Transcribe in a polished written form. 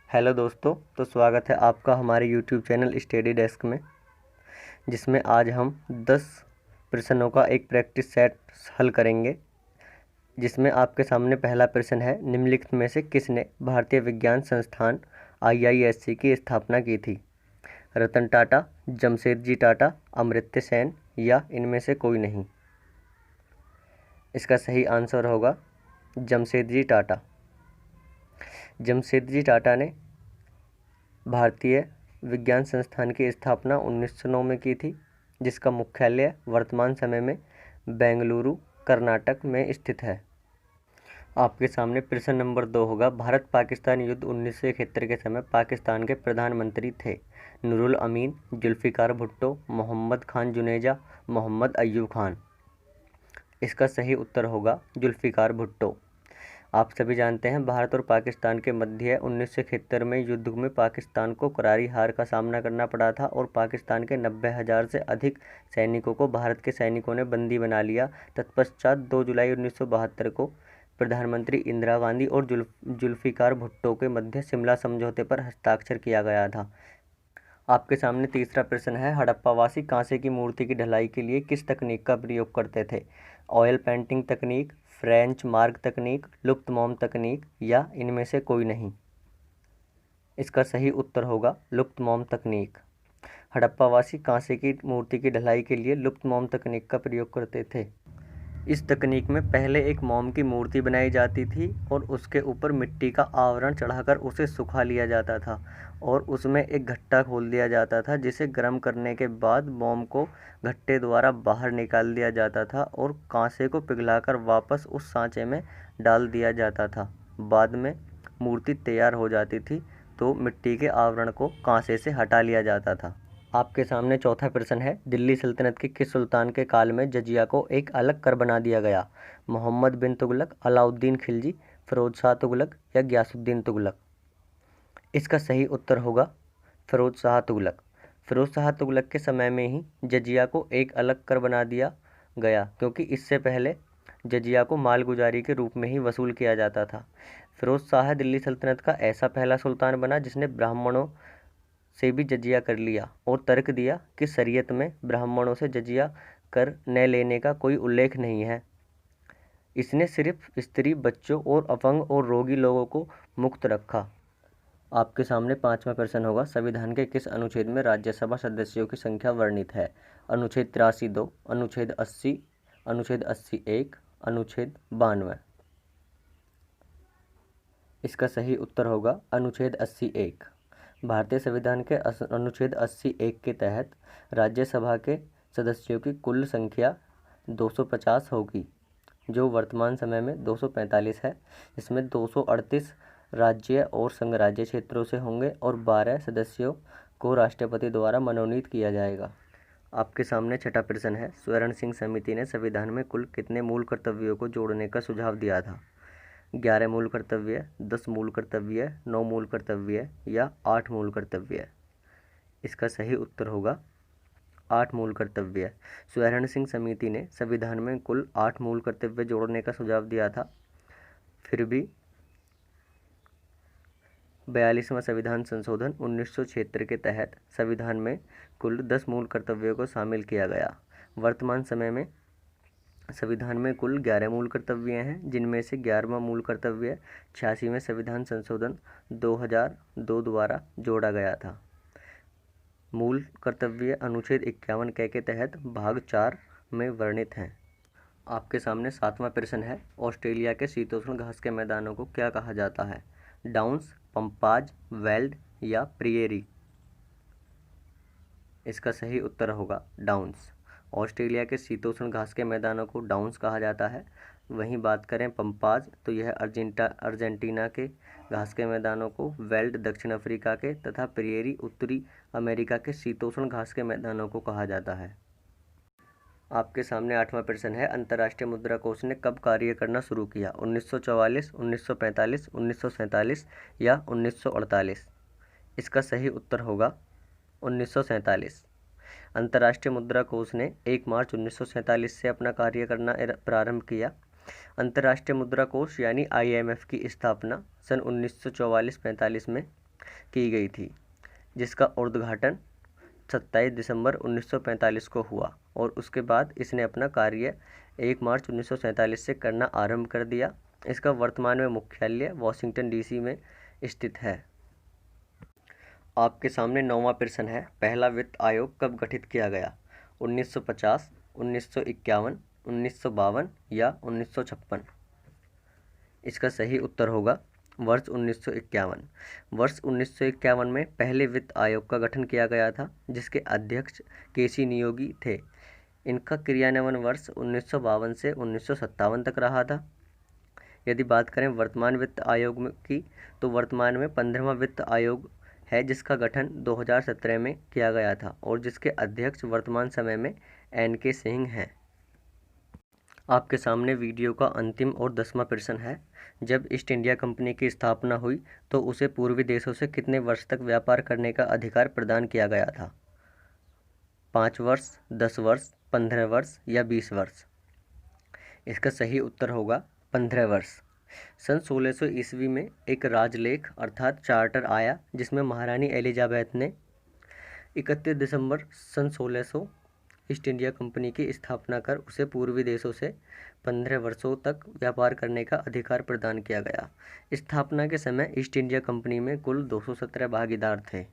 Hello दोस्तों, तो स्वागत है आपका हमारे यूट्यूब चैनल स्टडी डेस्क में, जिसमें आज हम 10 प्रश्नों का एक प्रैक्टिस सेट हल करेंगे। जिसमें आपके सामने पहला प्रश्न है, निम्नलिखित में से किसने भारतीय विज्ञान संस्थान IISc की स्थापना की थी? रतन टाटा, जमशेदजी टाटा, अमर्त्य सेन या इनमें से कोई नहीं। इसका सही आंसर होगा जमशेदजी टाटा। जमशेदजी टाटा ने भारतीय विज्ञान संस्थान की स्थापना 1909 में की थी, जिसका मुख्यालय वर्तमान समय में बेंगलुरु, कर्नाटक में स्थित है। आपके सामने प्रश्न नंबर 2 होगा, भारत पाकिस्तान युद्ध 1971 के समय पाकिस्तान के प्रधानमंत्री थे? नूरुल अमीन, जुल्फिकार भुट्टो, मोहम्मद खान जुनेजा, मोहम्मद अयूब खान। इसका सही उत्तर होगा जुल्फिकार भुट्टो। आप सभी जानते हैं, भारत और पाकिस्तान के मध्य 1971 में युद्ध में पाकिस्तान को करारी हार का सामना करना पड़ा था और पाकिस्तान के 90,000 से अधिक सैनिकों को भारत के सैनिकों ने बंदी बना लिया। तत्पश्चात 2 जुलाई 1972 को प्रधानमंत्री इंदिरा गांधी और जुल्फिकार भुट्टो के मध्य शिमला समझौते पर हस्ताक्षर किया गया था। आपके सामने तीसरा प्रश्न है, हड़प्पावासी कांसे की मूर्ति की ढलाई के लिए किस तकनीक का प्रयोग करते थे? ऑयल पेंटिंग तकनीक, फ्रेंच मार्क तकनीक, लुप्त मोम तकनीक या इनमें से कोई नहीं। इसका सही उत्तर होगा लुप्त मोम तकनीक। हड़प्पावासी कांसे की मूर्ति की ढलाई के लिए लुप्त मोम तकनीक का प्रयोग करते थे। इस तकनीक में पहले एक मोम की मूर्ति बनाई जाती थी और उसके ऊपर मिट्टी का आवरण चढ़ाकर उसे सुखा लिया जाता था और उसमें एक घट्टा खोल दिया जाता था, जिसे गर्म करने के बाद मोम को घट्टे द्वारा बाहर निकाल दिया जाता था और कांसे को पिघलाकर वापस उस सांचे में डाल दिया जाता था। बाद में मूर्ति तैयार हो जाती थी तो मिट्टी के आवरण को कांसे से हटा लिया जाता था। आपके सामने चौथा प्रश्न है, दिल्ली सल्तनत के किस सुल्तान के काल में जजिया को एक अलग कर बना दिया गया? मोहम्मद बिन तुगलक, अलाउद्दीन खिलजी, फिरोज शाह तुगलक या गयासुद्दीन तुगलक। इसका सही उत्तर होगा फिरोज शाह तुगलक। फिरोज शाह तुगलक के समय में ही जजिया को एक अलग कर बना दिया गया, क्योंकि इससे पहले जजिया को मालगुजारी के रूप में ही वसूल किया जाता था। फिरोज शाह दिल्ली सल्तनत का ऐसा पहला सुल्तान बना जिसने ब्राह्मणों से भी जजिया कर लिया और तर्क दिया कि शरीयत में ब्राह्मणों से जजिया कर न लेने का कोई उल्लेख नहीं है। इसने सिर्फ स्त्री, बच्चों और अपंग और रोगी लोगों को मुक्त रखा। आपके सामने पांचवा प्रश्न होगा, संविधान के किस अनुच्छेद में राज्यसभा सदस्यों की संख्या वर्णित है? अनुच्छेद 83(2), अनुच्छेद 80, अनुच्छेद 80(1), अनुच्छेद 92। इसका सही उत्तर होगा अनुच्छेद 80(1). भारतीय संविधान के अनुच्छेद 80(1) के तहत राज्यसभा के सदस्यों की कुल संख्या 250 होगी, जो वर्तमान समय में 245 है। इसमें 238 राज्य और संघ राज्य क्षेत्रों से होंगे और 12 सदस्यों को राष्ट्रपति द्वारा मनोनीत किया जाएगा। आपके सामने छठा प्रश्न है, स्वर्ण सिंह समिति ने संविधान में कुल कितने मूल कर्तव्यों को जोड़ने का सुझाव दिया था? 11 मूल कर्तव्य, 10 मूल कर्तव्य, 9 मूल कर्तव्य या 8 मूल कर्तव्य। इसका सही उत्तर होगा 8 मूल कर्तव्य। स्वर्ण सिंह समिति ने संविधान में कुल 8 मूल कर्तव्य जोड़ने का सुझाव दिया था, फिर भी 42वां संविधान संशोधन 1976 के तहत संविधान में कुल 10 मूल कर्तव्यों को शामिल किया गया। वर्तमान समय में संविधान में कुल 11 मूल कर्तव्य हैं, जिनमें से 11वां मूल कर्तव्य 86वें संविधान संशोधन 2002 द्वारा जोड़ा गया था। मूल कर्तव्य अनुच्छेद 51 के तहत भाग 4 में वर्णित हैं। आपके सामने सातवां प्रश्न है, ऑस्ट्रेलिया के शीतोष्ण घास के मैदानों को क्या कहा जाता है? डाउन्स, पंपाज, वेल्ड या प्रियरी। इसका सही उत्तर होगा डाउन्स। ऑस्ट्रेलिया के शीतोष्ण घास के मैदानों को डाउन्स कहा जाता है। वहीं बात करें पंपाज, तो यह अर्जेंटीना के घास के मैदानों को, वेल्ड दक्षिण अफ्रीका के तथा प्रियरी उत्तरी अमेरिका के शीतोष्ण घास के मैदानों को कहा जाता है। आपके सामने आठवां प्रश्न है, अंतर्राष्ट्रीय मुद्रा कोष ने कब कार्य करना शुरू किया? 1944, 1945, 1947 या 1948। इसका सही उत्तर होगा 1947। अंतर्राष्ट्रीय मुद्रा कोष ने 1 मार्च 1947 से अपना कार्य करना प्रारंभ किया। अंतर्राष्ट्रीय मुद्रा कोष यानी IMF की स्थापना सन 1944-45 में की गई थी, जिसका उद्घाटन 27 दिसंबर 1945 को हुआ और उसके बाद इसने अपना कार्य 1 मार्च 1947 से करना आरंभ कर दिया। इसका वर्तमान में मुख्यालय वॉशिंगटन डीसी में स्थित है। आपके सामने 9वां प्रश्न है, पहला वित्त आयोग कब गठित किया गया? 1950, 1951, 1952 या 1956? इसका सही उत्तर होगा वर्ष 1951। वर्ष 1951 में पहले वित्त आयोग का गठन किया गया था, जिसके अध्यक्ष केसी नियोगी थे। इनका क्रियान्वयन वर्ष 1952 से 1957 तक रहा था। यदि बात करें वर्तमान वित्त आयोग की, तो वर्तमान में 15वां वित्त आयोग है, जिसका गठन 2017 में किया गया था और जिसके अध्यक्ष वर्तमान समय में NK सिंह हैं। आपके सामने वीडियो का अंतिम और 10वां प्रश्न है, जब ईस्ट इंडिया कंपनी की स्थापना हुई तो उसे पूर्वी देशों से कितने वर्ष तक व्यापार करने का अधिकार प्रदान किया गया था? 5 वर्ष, 10 वर्ष, 15 वर्ष या 20 वर्ष? इसका सही उत्तर होगा 15 वर्ष। सन 1600 ईस्वी में एक राजलेख अर्थात चार्टर आया, जिसमें महारानी एलिजाबेथ ने 31 दिसंबर सन 1600 ईस्ट इंडिया कंपनी की स्थापना कर उसे पूर्वी देशों से 15 वर्षों तक व्यापार करने का अधिकार प्रदान किया गया। स्थापना के समय ईस्ट इंडिया कंपनी में कुल 217 भागीदार थे।